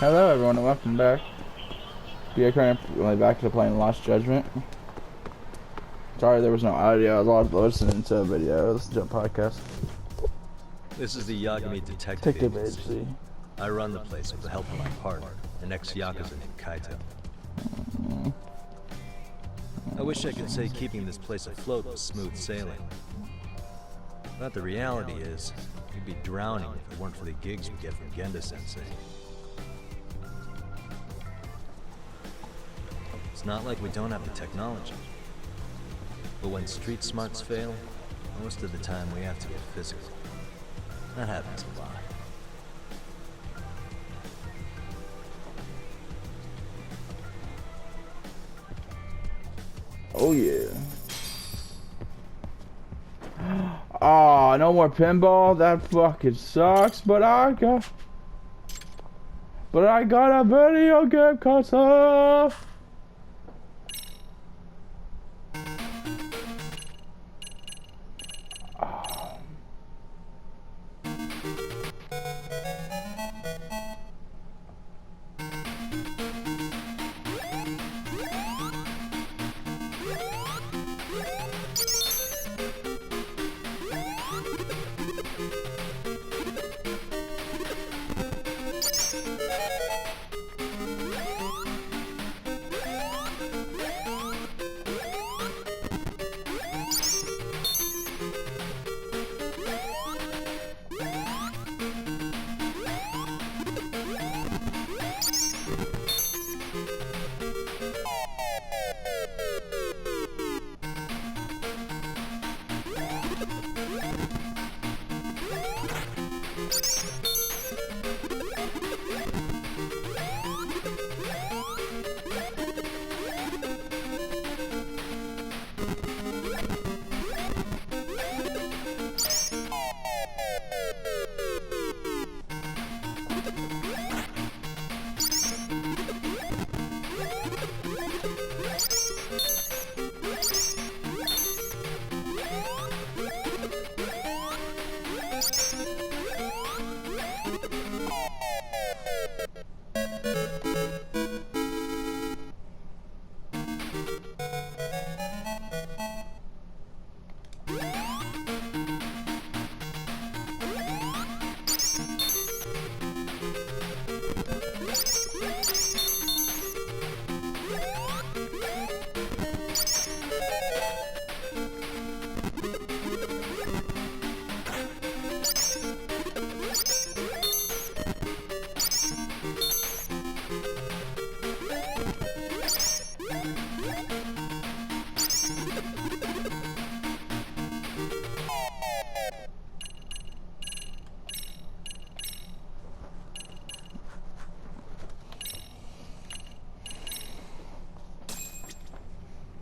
Hello everyone and welcome back. We are currently back to playing Lost Judgment. Sorry there was no audio, I was listening to a video. This is a podcast. This is the Yagami Detective Agency. Agency. I run the place with the help of my partner, an ex-Yakuza named Kaito. I wish I could say keeping this place afloat was smooth sailing. But the reality is, we'd be drowning if it weren't for the gigs we get from Genda-sensei. It's not like we don't have the technology. But when street smarts fail, most of the time we have to get physical. That happens a lot. Oh yeah. Oh, no more pinball? That fucking sucks, but I got a video game console.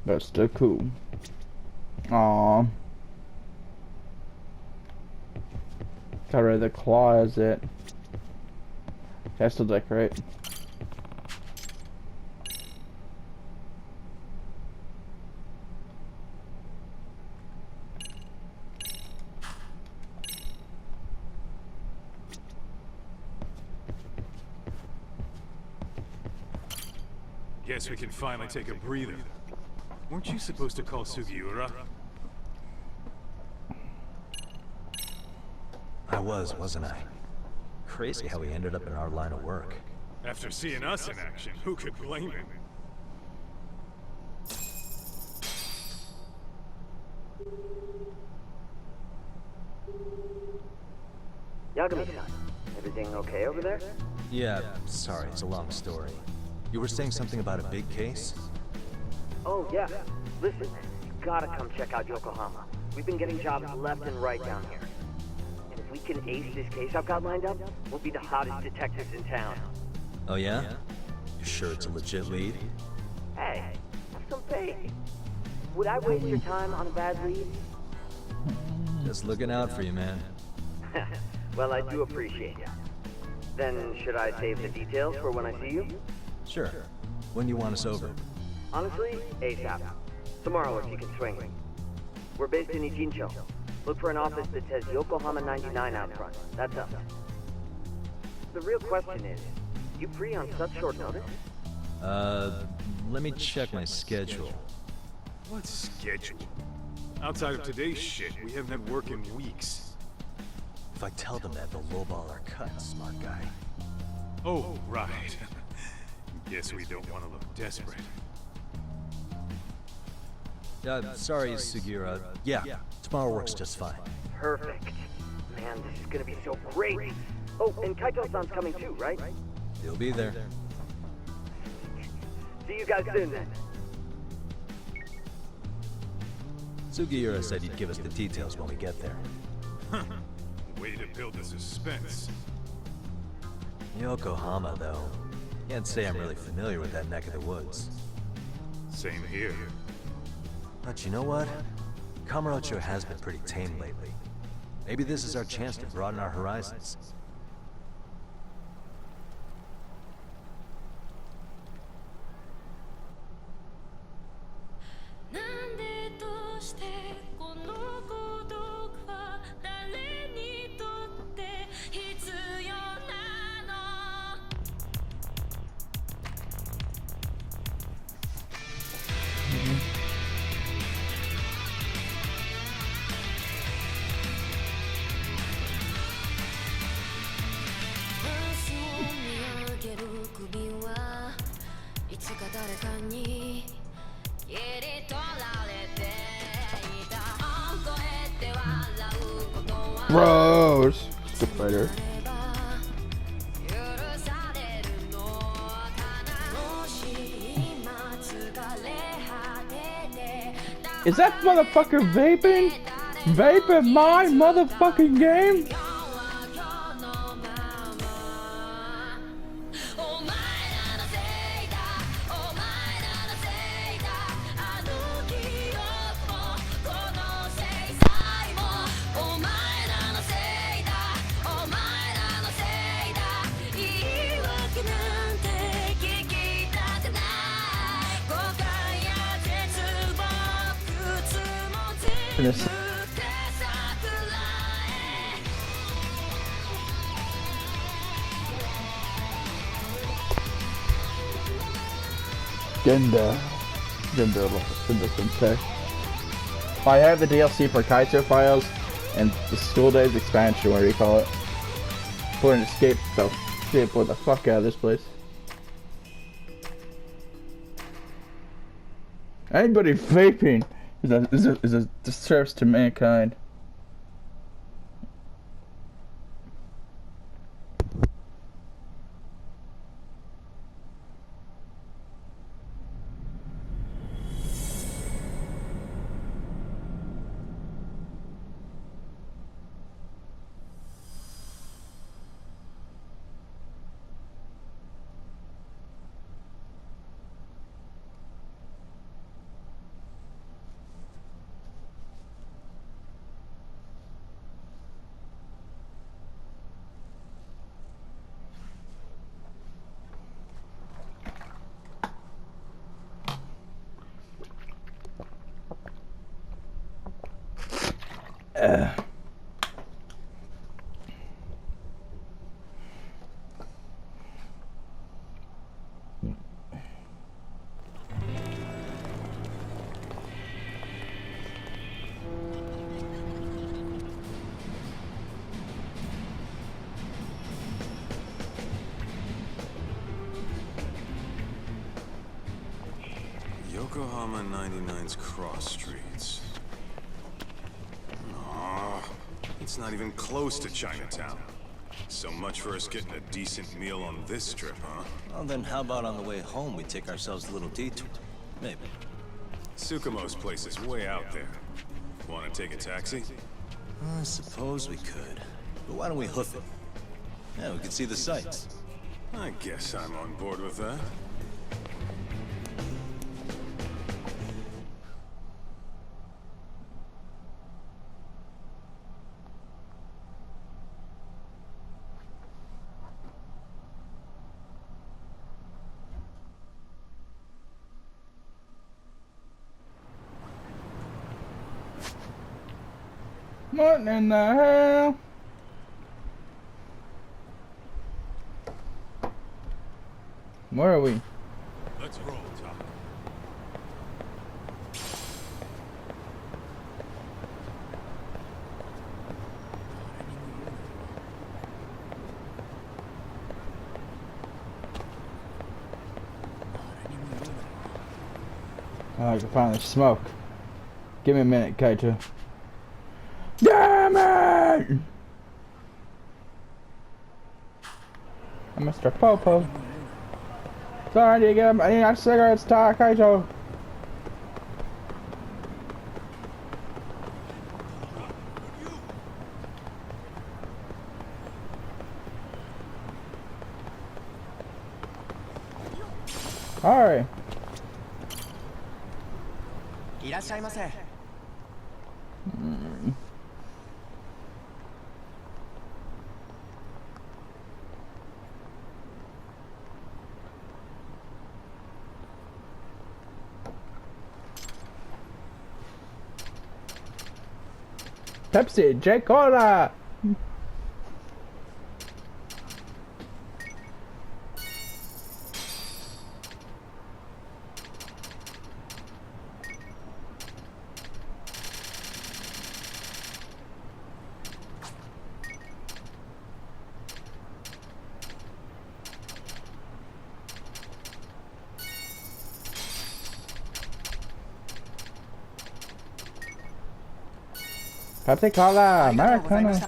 That's still cool. Aww. Got rid of the closet. Can I still decorate? Guess we can finally take a breather. Weren't you supposed to call Sugiura? I was, wasn't I? Crazy how he ended up in our line of work. After seeing us in action, who could blame him? Yagami-san, everything okay over there? Yeah, sorry, it's a long story. You were saying something about a big case? Oh, yeah. Listen, you gotta come check out Yokohama. We've been getting jobs left and right down here. And if we can ace this case I've got lined up, we'll be the hottest detectives in town. Oh yeah? You sure it's a legit lead? Hey, have some faith. Would I waste your time on a bad lead? Just looking out for you, man. Well, I do appreciate it. Then, should I save the details for when I see you? Sure. When do you want us over? Honestly, ASAP. Tomorrow if you can swing. We're based in Ijincho. Look for an office that says Yokohama 99 out front. That's us. The real question is, You free on such short notice? Let me check my schedule. What schedule? Outside of today's shit, we haven't had work in weeks. If I tell them that, they'll lowball our cut, smart guy. Oh, right. Guess we don't want to look desperate. Sorry, Sugiura. Yeah, tomorrow works just fine. Perfect. Man, this is gonna be so great. Oh, and Kaito-san's coming too, right? He'll be there. See you guys soon then. Sugiura said he'd give us the details when we get there. Way to build the suspense. Yokohama, though. Can't say I'm really familiar with that neck of the woods. Same here. But you know what? Kamurocho has been pretty tame lately. Maybe this is our chance to broaden our horizons. Rose! Good fighter. Is that motherfucker vaping? Vaping my motherfucking game? Goodness. Genda Sensei. I have the DLC for Kaito Files and the School Days expansion, whatever you call it. For an escape the fuck out of this place. Anybody vaping is a distress to mankind. Yokohama 99's cross streets. Aw, it's not even close to Chinatown. So much for us getting a decent meal on this trip, huh? Well, then how about on the way home we take ourselves a little detour? Maybe. Tsukumo's place is way out there. Want to take a taxi? I suppose we could. But why don't we hoof it? Yeah, we can see the sights. I guess I'm on board with that. What in the hell? Where are we? Let's roll, Tom. Oh, I can finally smoke. Give me a minute, Kaito. Damn it! Mr. Popo. Sorry, I need to get him. I need cigarettes, Kaito. Alright. いらっしゃいませ。Pepsi, J Cola. Pepsi Cola, Americana.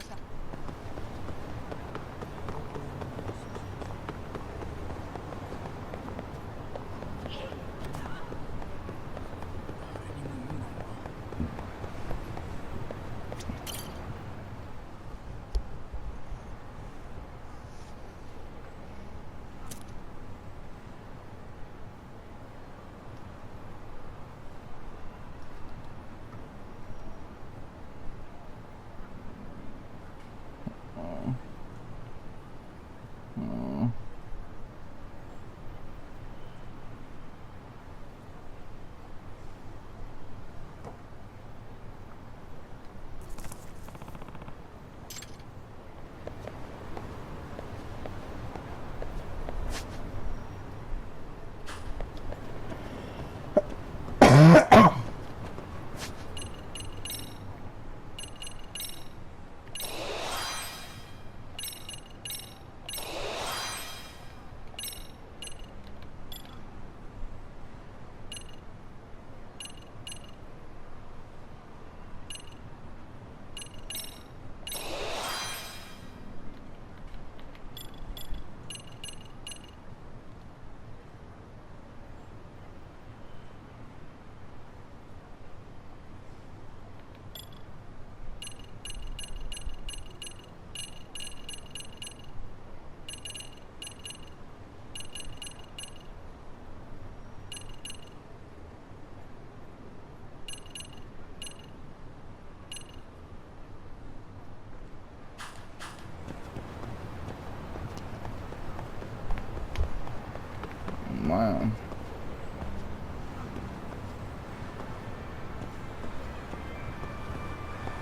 Wow.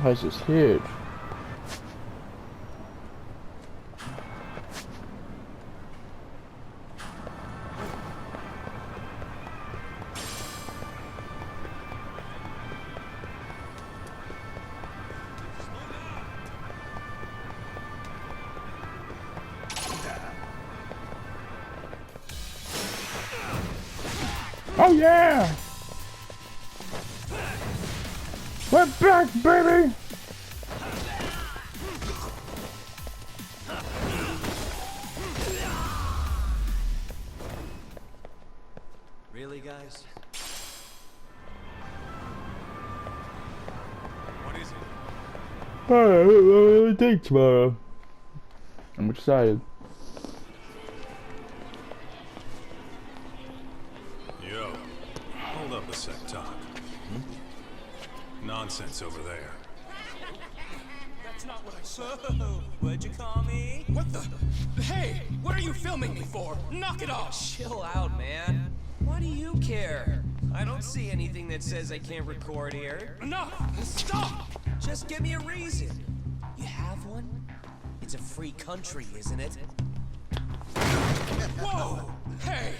Place is huge. Oh yeah! We're back, baby! Really, guys? What is it? Oh, take tomorrow. I'm excited. Yo, hold up a sec, Tom. Nonsense over there. That's not what I said. What'd you call me? What the? Hey, what are you filming me for? Knock it off! Chill out, man. Why do you care? I don't see anything that says I can't record here. Enough! Stop! Just give me a reason. You have one? It's a free country, isn't it? Whoa! Hey!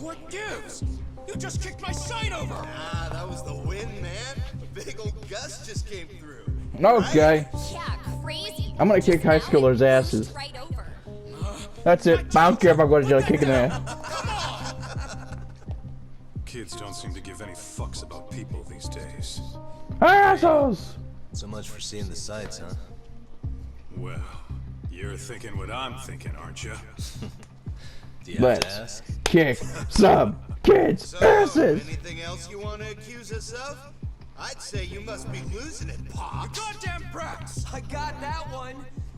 What gives? You just kicked my sign over! Ah, that was the wind, man. A big old gust just came through. Okay. Yeah, crazy. I'm gonna kick high schoolers' asses. Right over. That's it. I don't care if I go to jail kicking their ass. Kids don't seem to give any fucks about people these days. Assholes! So much for seeing the sights, huh? Well, you're thinking what I'm thinking, aren't you? Do you have to Let's ask? kick some kids' So, asses! anything else you want to accuse us of? I'd say you must be losing it, Pops. You goddamn brats! I got that one.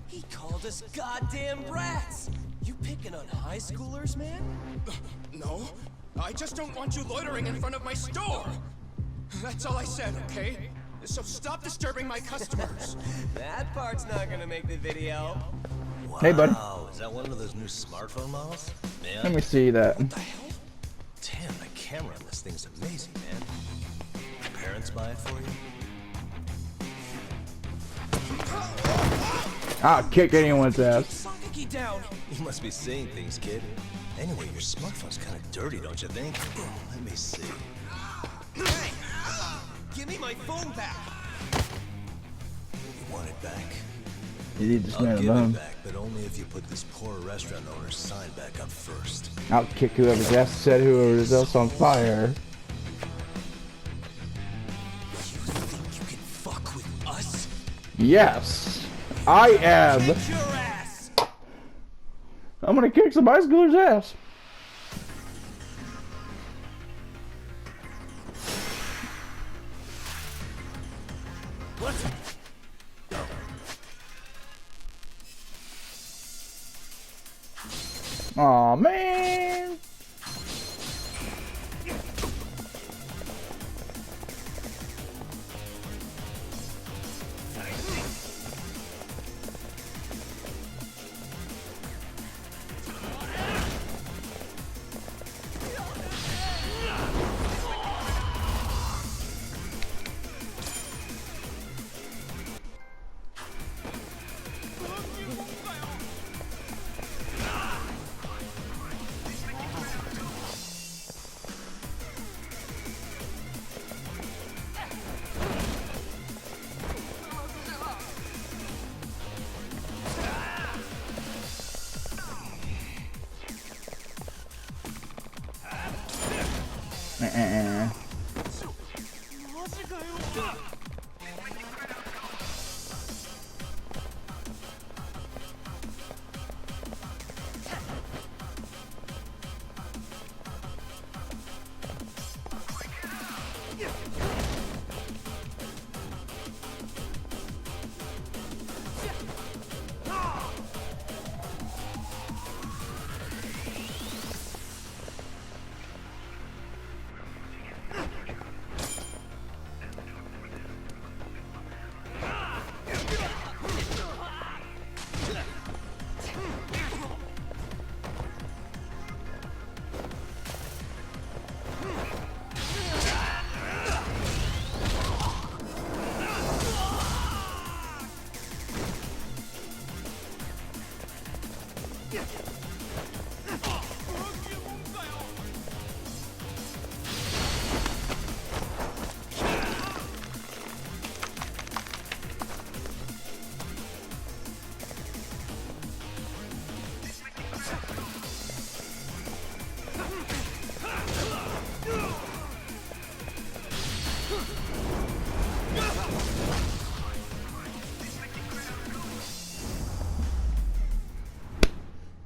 He called us goddamn brats. You picking on high schoolers, man? No, I just don't want you loitering in front of my store. That's all I said, okay? So stop disturbing my customers. That part's not gonna make the video. Wow, Hey, bud. is that one of those new smartphone models? Let Man, me see that. damn, the camera on this thing's amazing, man. Your parents buy it for you? I'll kick anyone's ass. Sonicky down. You must be seeing things, kid. Anyway, your smartphone's kind of dirty, don't you think? Let me see. Hey, give me my phone back. You want it back? You need this I'll man give it alone. back, but only if you put this poor restaurant owner's sign back up first. I'll kick whoever's ass set whoever's else on fire. You think you can fuck with us? Yes, I am. Kick your ass. I'm gonna kick some high schoolers' ass. Let's Aw, man.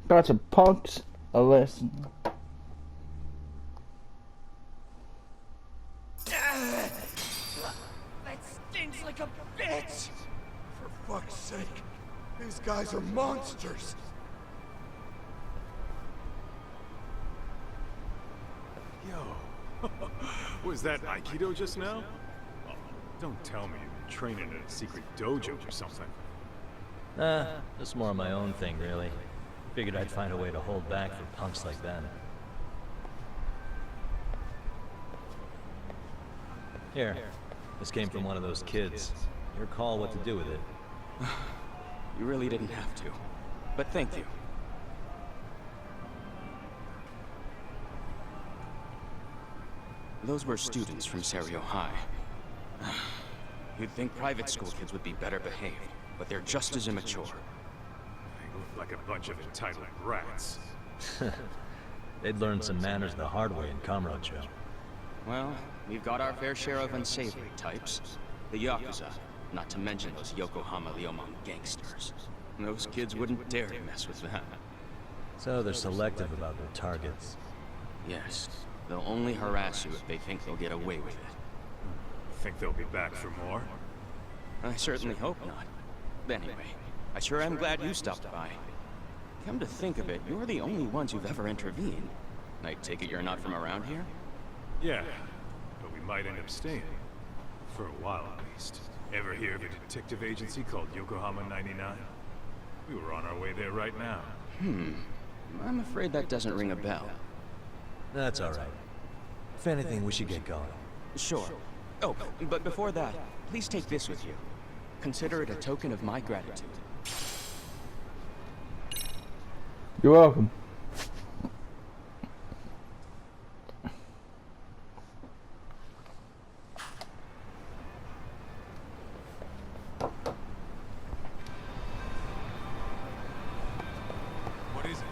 Got some punks a lesson. That stinks like a bitch. For fuck's sake, these guys are monsters. Yo, was that Aikido just now? Oh, don't tell me you're training at a secret dojo or something. Just more of my own thing, really. Figured I'd find a way to hold back for punks like that. Here, this came from one of those kids. Your call what to do with it. You really didn't have to. But thank you. Those were students from Serio High. You'd think private school kids would be better behaved, but they're just as immature. They look like a bunch of entitled rats. They'd learn some manners the hard way in Kamurocho. Well, we've got our fair share of unsavory types. The Yakuza, not to mention those Yokohama Ryomon gangsters. Those kids wouldn't dare to mess with them. So they're selective about their targets. Yes, they'll only harass you if they think they'll get away with it. Think they'll be back for more? I certainly hope not. Anyway, I sure am glad you stopped by. Come to think of it, you're the only ones who've ever intervened. I take it you're not from around here? Yeah, but we might end up staying. For a while, at least. Ever hear of a detective agency called Yokohama 99? We were on our way there right now. I'm afraid that doesn't ring a bell. That's alright. If anything, we should get going. Sure. Oh, but before that, please take this with you. Consider it a token of my gratitude. You're welcome. What is it?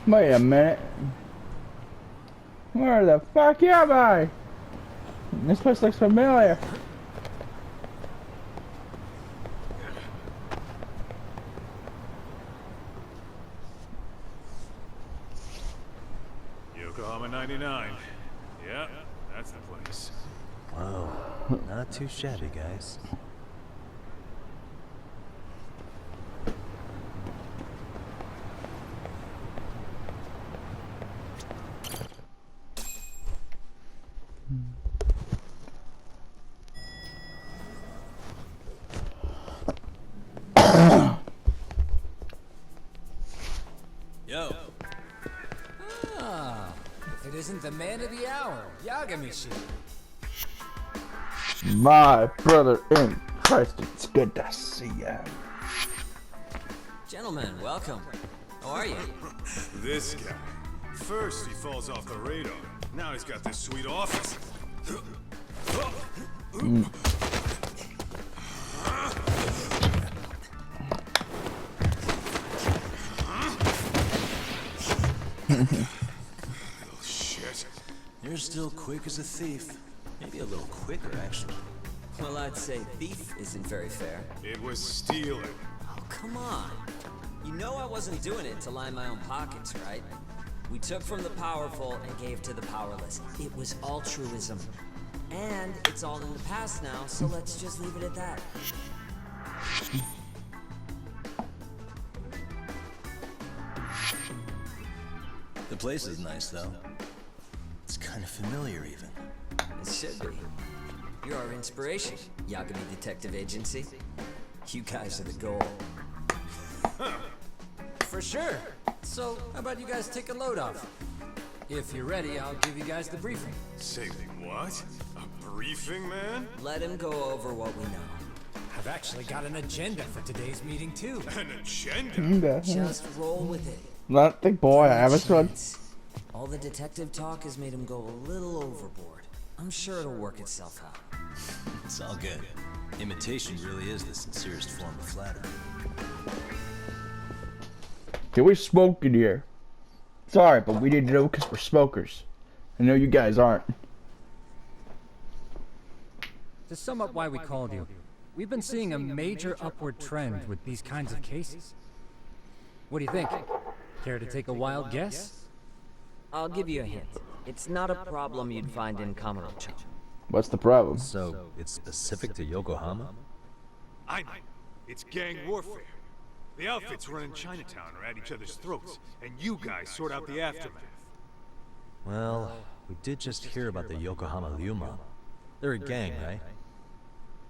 Wait a minute. Where the fuck am I? This place looks familiar. Yokohama 99. Yeah, that's the place. Whoa, not too shabby, guys. Yo. Ah, if it isn't the man of the hour, Yagami-shi. My brother in Christ, it's good to see you. Gentlemen, welcome. How are you? This guy. First he falls off the radar. Now he's got this sweet office. Little shit. You're still quick as a thief. Maybe a little quicker, actually. Well, I'd say thief isn't very fair. It was stealing. Oh, come on. You know I wasn't doing it to line my own pockets, right? We took from the powerful and gave to the powerless. It was altruism. And it's all in the past now, so let's just leave it at that. The place is nice, though. It's kind of familiar, even. It should be. You're our inspiration, Yagami Detective Agency. You guys are the goal. For sure. So, how about you guys take a load off? If you're ready, I'll give you guys the briefing. Say what? A briefing, man? Let him go over what we know. I've actually got an agenda for today's meeting, too. An agenda? Just roll with it. Not the boy, I have a son. All the detective talk has made him go a little overboard. I'm sure it'll work itself out. It's all good. Imitation really is the sincerest form of flattery. Can we smoke in here? Sorry, but we need to know because we're smokers. I know you guys aren't. To sum up why we called you, we've been seeing a major upward trend with these kinds of cases. What do you think? Care to take a wild guess? I'll give you a hint. It's not a problem you'd find in Kamurocho. What's the problem? So, it's specific to Yokohama? I know. It's gang warfare. The outfits run in Chinatown are at each other's throats, and you guys sort out the aftermath. Well, we did just hear about the Yokohama Ryomon. They're a gang, right?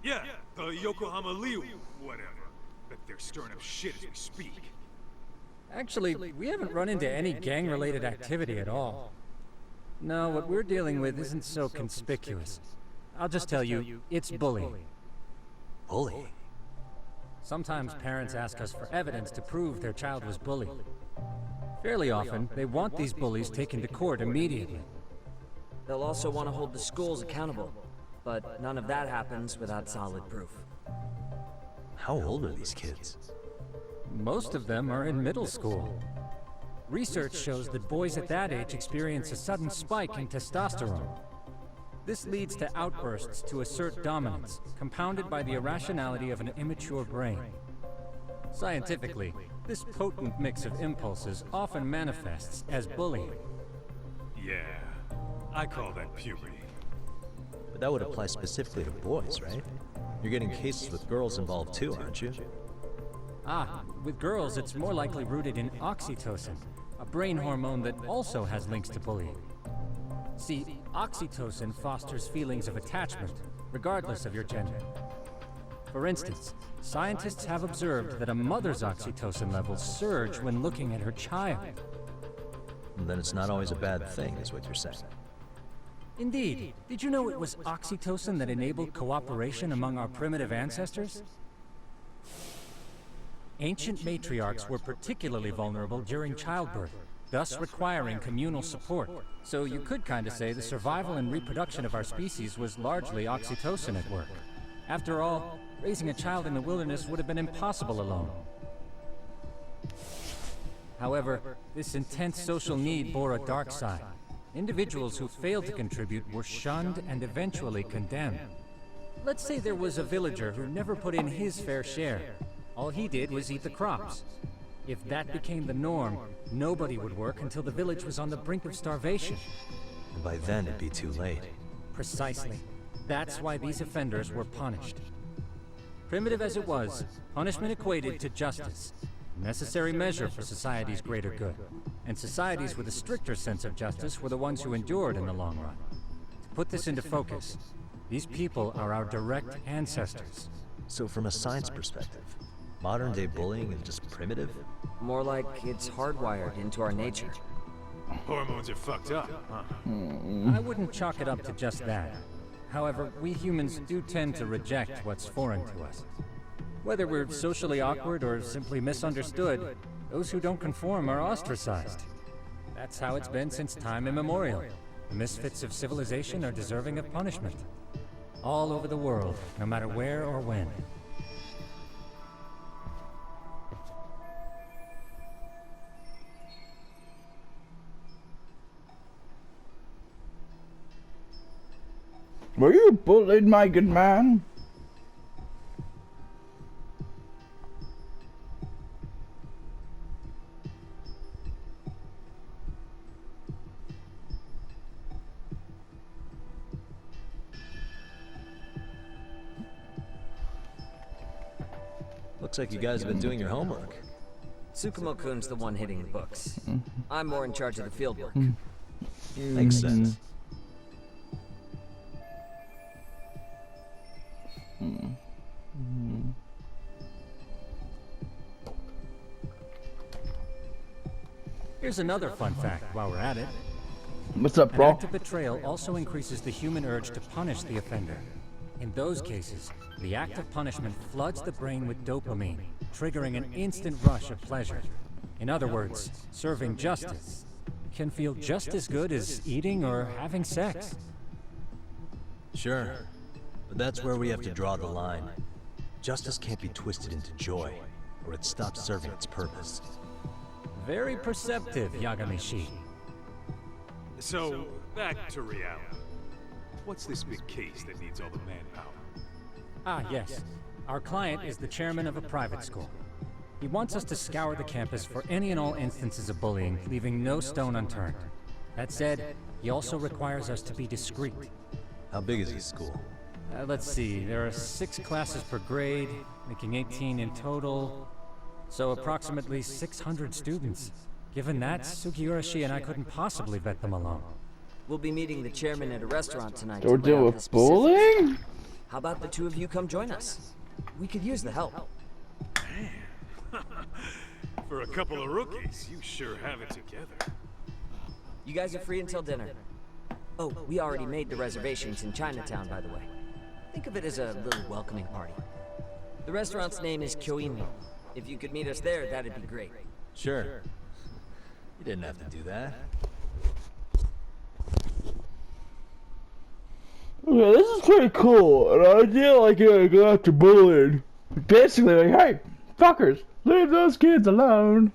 Yeah, the Yokohama Liu, whatever. But they're stirring up shit as we speak. Actually, we haven't run into any gang-related activity at all. No, what we're dealing with isn't so conspicuous. I'll just tell you, it's bullying. Bully? Sometimes parents ask us for evidence to prove their child was bullied. Fairly often, they want these bullies taken to court immediately. They'll also want to hold the schools accountable, but none of that happens without solid proof. How old are these kids? Most of them are in middle school. Research shows that boys at that age experience a sudden spike in testosterone. This leads to outbursts to assert dominance, compounded by the irrationality of an immature brain. Scientifically, this potent mix of impulses often manifests as bullying. Yeah, I call that puberty. But that would apply specifically to boys, right? You're getting cases with girls involved too, aren't you? Ah, with girls it's more likely rooted in oxytocin, a brain hormone that also has links to bullying. See, oxytocin fosters feelings of attachment, regardless of your gender. For instance, scientists have observed that a mother's oxytocin levels surge when looking at her child. And then it's not always a bad thing, is what you're saying. Indeed. Did you know it was oxytocin that enabled cooperation among our primitive ancestors? Ancient matriarchs were particularly vulnerable during childbirth, thus requiring communal support. So you could kinda say the survival and reproduction of our species was largely oxytocin at work. After all, raising a child in the wilderness would have been impossible alone. However, this intense social need bore a dark side. Individuals who failed to contribute were shunned and eventually condemned. Let's say there was a villager who never put in his fair share. All he did was eat the crops. If that became the norm, nobody would work until the village was on the brink of starvation. And by then it'd be too late. Precisely. That's why these offenders were punished. Primitive as it was, punishment equated to justice, a necessary measure for society's greater good. And societies with a stricter sense of justice were the ones who endured in the long run. To put this into focus, these people are our direct ancestors. So from a science perspective, modern-day bullying is just primitive? More like it's hardwired into our nature. Hormones are fucked up, huh? I wouldn't chalk it up to just that. However, we humans do tend to reject what's foreign to us. Whether we're socially awkward or simply misunderstood, those who don't conform are ostracized. That's how it's been since time immemorial. The misfits of civilization are deserving of punishment. All over the world, no matter where or when. Were you bullied, my good man? Looks like you guys have been doing your homework. Tsukumo-kun's the one hitting the books. I'm more in charge of the field work. Makes sense. Here's another fun fact while we're at it. What's up, An bro? act of betrayal also increases the human urge to punish the offender. In those cases, the act of punishment floods the brain with dopamine, triggering an instant rush of pleasure. In other words, serving justice can feel just as good as eating or having sex. Sure. But that's where we have to draw the line. Justice can't be twisted into joy, or it stops serving its purpose. Very perceptive, Yagami-shi. So, back to reality. What's this big case that needs all the manpower? Ah, yes. Our client is the chairman of a private school. He wants us to scour the campus for any and all instances of bullying, leaving no stone unturned. That said, he also requires us to be discreet. How big is his school? Let's see, there are 6 classes per grade, making 18 in total. So approximately 600 students. Given that, Sugiurashi and I couldn't possibly vet them alone. We'll be meeting the chairman at a restaurant tonight. Don't to lay deal out the with specifics. bullying? How about the two of you come join us? We could use the help. For a couple of rookies, you sure have it together. You guys are free until dinner. Oh, we already made the reservations in Chinatown, by the way. Think of it as a little welcoming party. The restaurant's name is Kyoimo. If you could meet us there, that'd be great. Sure. You didn't have to do that. Okay, this is pretty cool. An idea like go after bullying. Basically, like, hey, fuckers, leave those kids alone.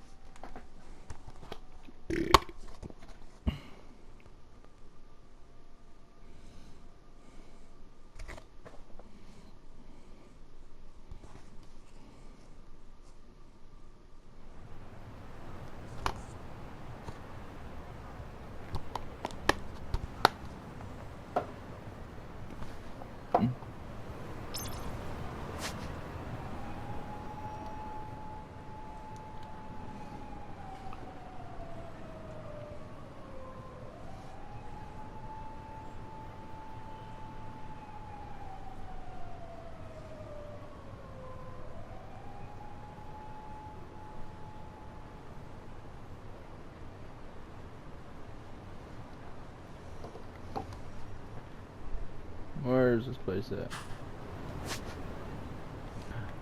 Where's this place at?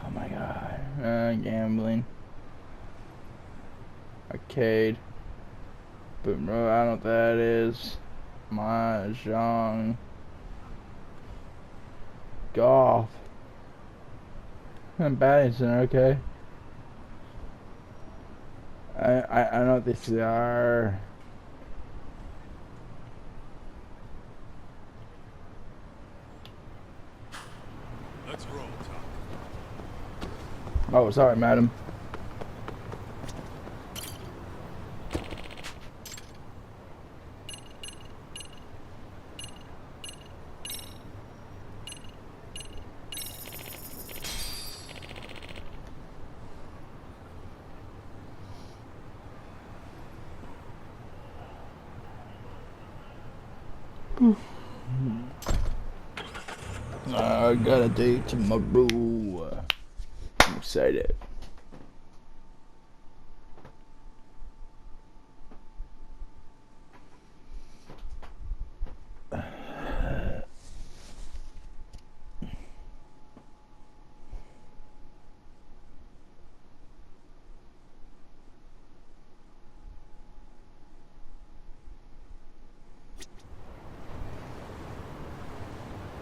Oh my god. Gambling. Arcade. But bro, I don't know what that is. Mahjong. Golf. And batting center, okay. I know what these are. Let's roll, Tom. Oh, sorry, madam. I got a date tomorrow. I'm excited.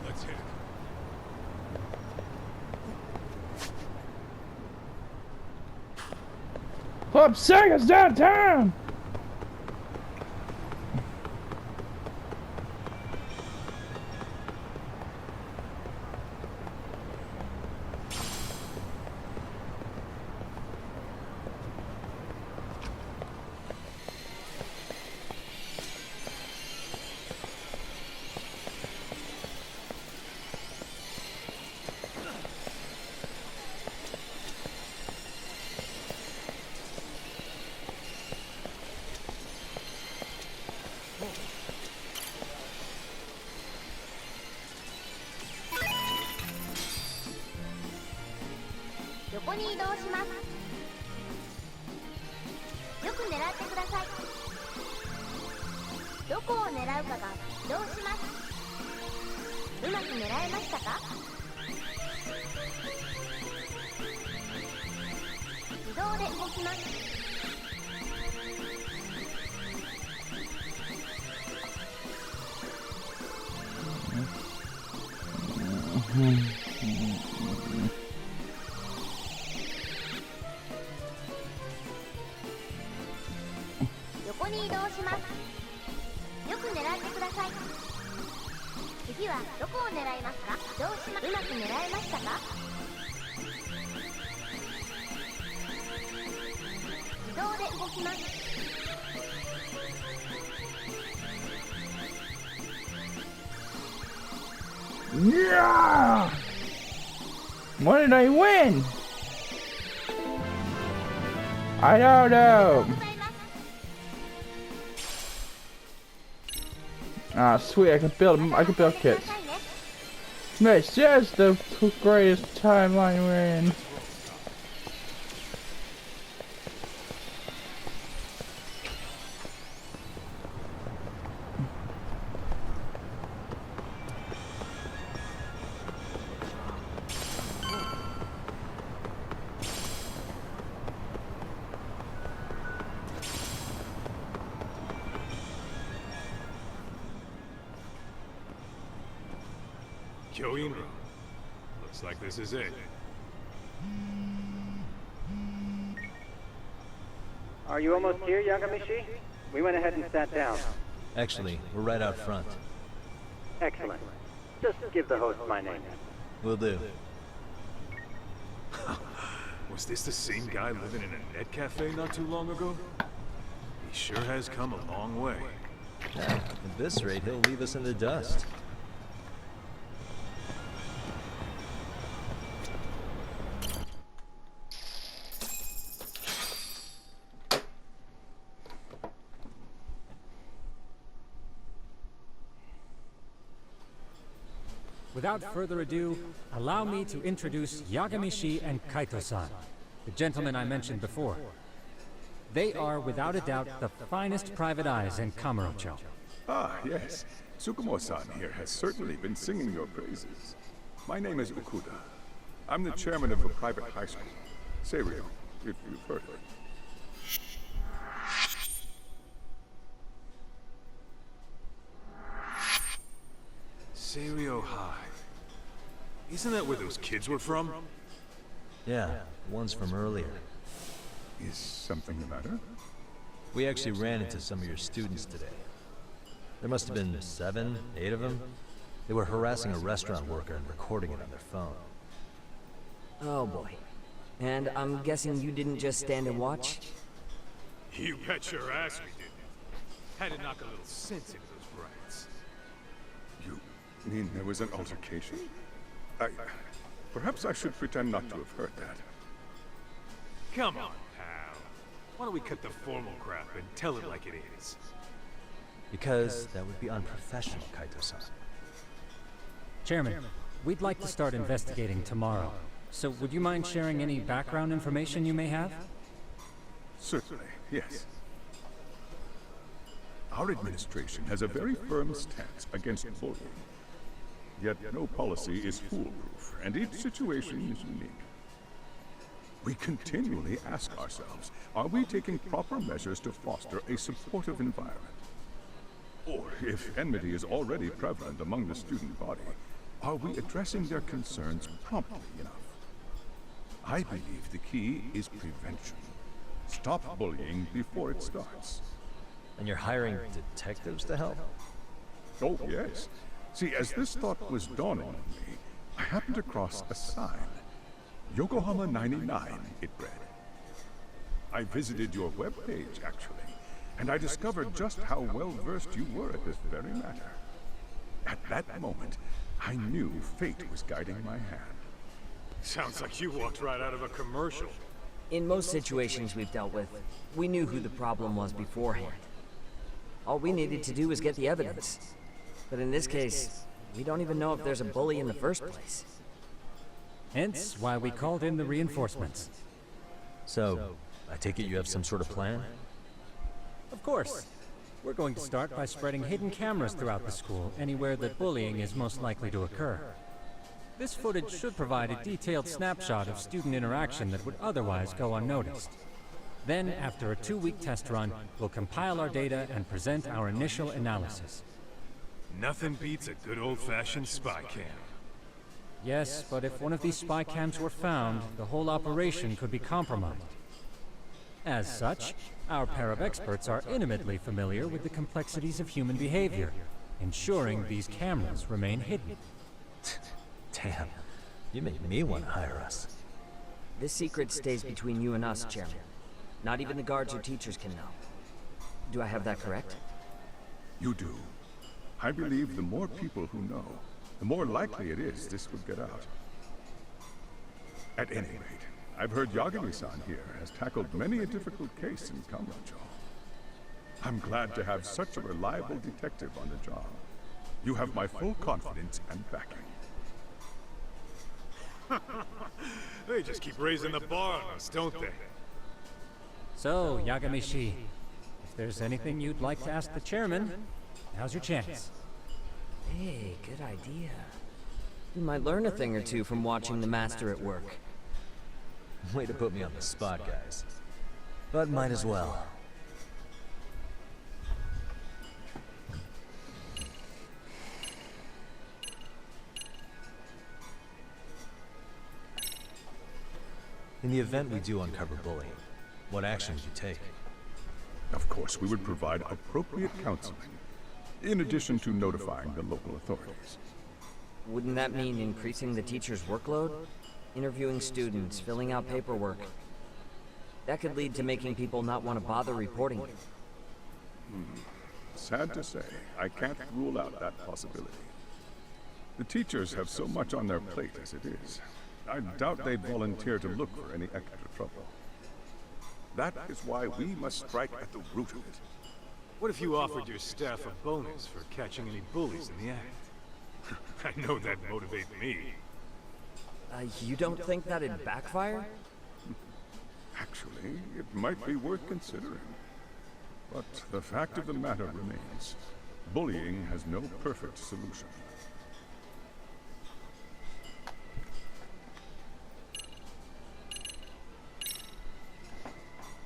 Let's hit it. 5 seconds downtown! Yeah! What did I win? I don't know. Ah, sweet! I can build kits. It's just the greatest timeline we're in. Kyoinro. Looks like this is it. Are you almost here, Yagamishi? We went ahead and sat down. Actually, we're right out front. Excellent. Just give the host my name. Will do. Was this the same guy living in a net cafe not too long ago? He sure has come a long way. Yeah, at this rate, he'll leave us in the dust. Without further ado, allow me to introduce Yagamishi and Kaito-san, the gentlemen I mentioned before. They are, without a doubt, the finest private eyes in Kamurocho. Ah, yes. Tsukumo-san here has certainly been singing your praises. My name is Ukuda. I'm the chairman of a private high school, Seiryo, if you've heard of it. Seiryo High. Isn't that where those kids were from? Yeah, one's from earlier. Is something the matter? We actually ran into some of your students today. There must have been 7, 8 of them. They were harassing a restaurant worker and recording it on their phone. Oh boy. And I'm guessing you didn't just stand and watch? You bet your ass we did. Had to knock a little sense into those brats. You mean there was an altercation? Perhaps I should pretend not to have heard that. Come on, pal. Why don't we cut the formal crap and tell it like it is? Because that would be unprofessional, Kaito-san. Chairman, we'd like to start investigating tomorrow. So would you mind sharing any background information you may have? Certainly, yes. Our administration has a very firm stance against bullying. Yet no policy is foolproof, and each situation is unique. We continually ask ourselves, are we taking proper measures to foster a supportive environment? Or, if enmity is already prevalent among the student body, are we addressing their concerns promptly enough? I believe the key is prevention. Stop bullying before it starts. And you're hiring detectives to help? Oh, yes. See, as this thought was dawning on me, I happened across a sign. Yokohama 99, it read. I visited your webpage, actually, and I discovered just how well-versed you were at this very matter. At that moment, I knew fate was guiding my hand. Sounds like you walked right out of a commercial. In most situations we've dealt with, we knew who the problem was beforehand. All we needed to do was get the evidence. But in this case, we don't even know if there's a bully in the first place. Hence why we called in the reinforcements. So, I take it you have some sort of plan? Of course. We're going to start by spreading hidden cameras throughout the school, anywhere that bullying is most likely to occur. This footage should provide a detailed snapshot of student interaction that would otherwise go unnoticed. Then, after a 2-week test run, we'll compile our data and present our initial analysis. Nothing beats a good old-fashioned spy cam. Yes, but if one of these spy cams were found, the whole operation could be compromised. As such, our pair of experts are intimately familiar with the complexities of human behavior, ensuring these cameras remain hidden. Damn, you make me want to hire us. This secret stays between you and us, Chairman. Not even the guards or teachers can know. Do I have that correct? You do. I believe the more people who know, the more likely it is this would get out. At any rate, I've heard Yagami-san here has tackled many a difficult case in Kamurocho. I'm glad to have such a reliable detective on the job. You have my full confidence and backing. They just keep raising the bar on us, don't they? So, Yagamishi, if there's anything you'd like to ask the chairman, now's your chance. Hey, good idea. You might learn a thing or two from watching the master at work. Way to put me on the spot, guys. But might as well. In the event we do uncover bullying, what action would you take? Of course, we would provide appropriate counseling, in addition to notifying the local authorities. Wouldn't that mean increasing the teacher's workload? Interviewing students, filling out paperwork. That could lead to making people not want to bother reporting it. Sad to say, I can't rule out that possibility. The teachers have so much on their plate as it is. I doubt they'd volunteer to look for any extra trouble. That is why we must strike at the root of it. What if you offered your staff a bonus for catching any bullies in the act? I know that'd motivate me. You don't think that'd backfire? Actually, it might be worth considering. But the fact of the matter remains, bullying has no perfect solution.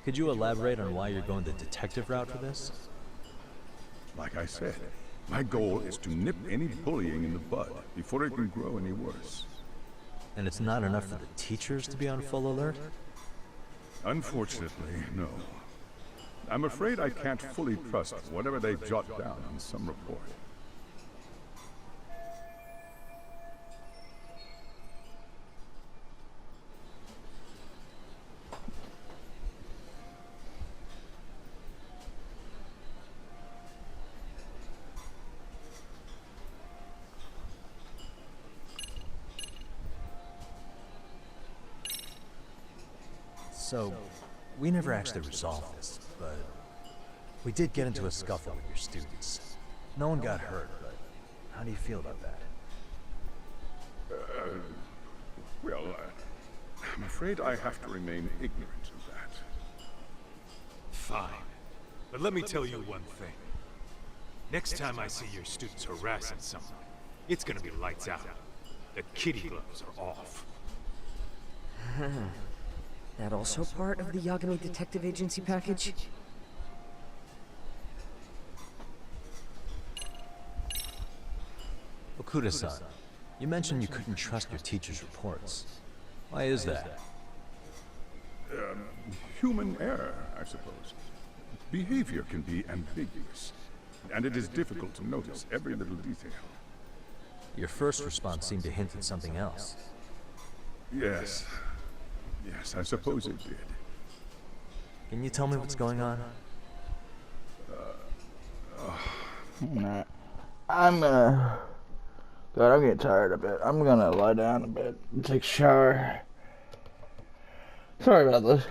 Could you elaborate on why you're going the detective route for this? Like I said, my goal is to nip any bullying in the bud before it can grow any worse. And it's not enough for the teachers to be on full alert? Unfortunately, no. I'm afraid I can't fully trust whatever they jot down in some report. So, we never actually resolved this, but we did get into a scuffle with your students. No one got hurt, but how do you feel about that? I'm afraid I have to remain ignorant of that. Fine. But let me tell you one thing. Next time I see your students harassing someone, it's gonna be lights out. The kitty gloves are off. That also part of the Yagami Detective Agency package? Okuda-san, you mentioned you couldn't trust your teacher's reports. Why is that? Human error, I suppose. Behavior can be ambiguous, and it is difficult to notice every little detail. Your first response seemed to hint at something else. Yes. Yes, I suppose it did. Can you tell me what's going on? Alright. I'm gonna... God, I'm getting tired a bit. I'm gonna lie down a bit and take a shower. Sorry about this.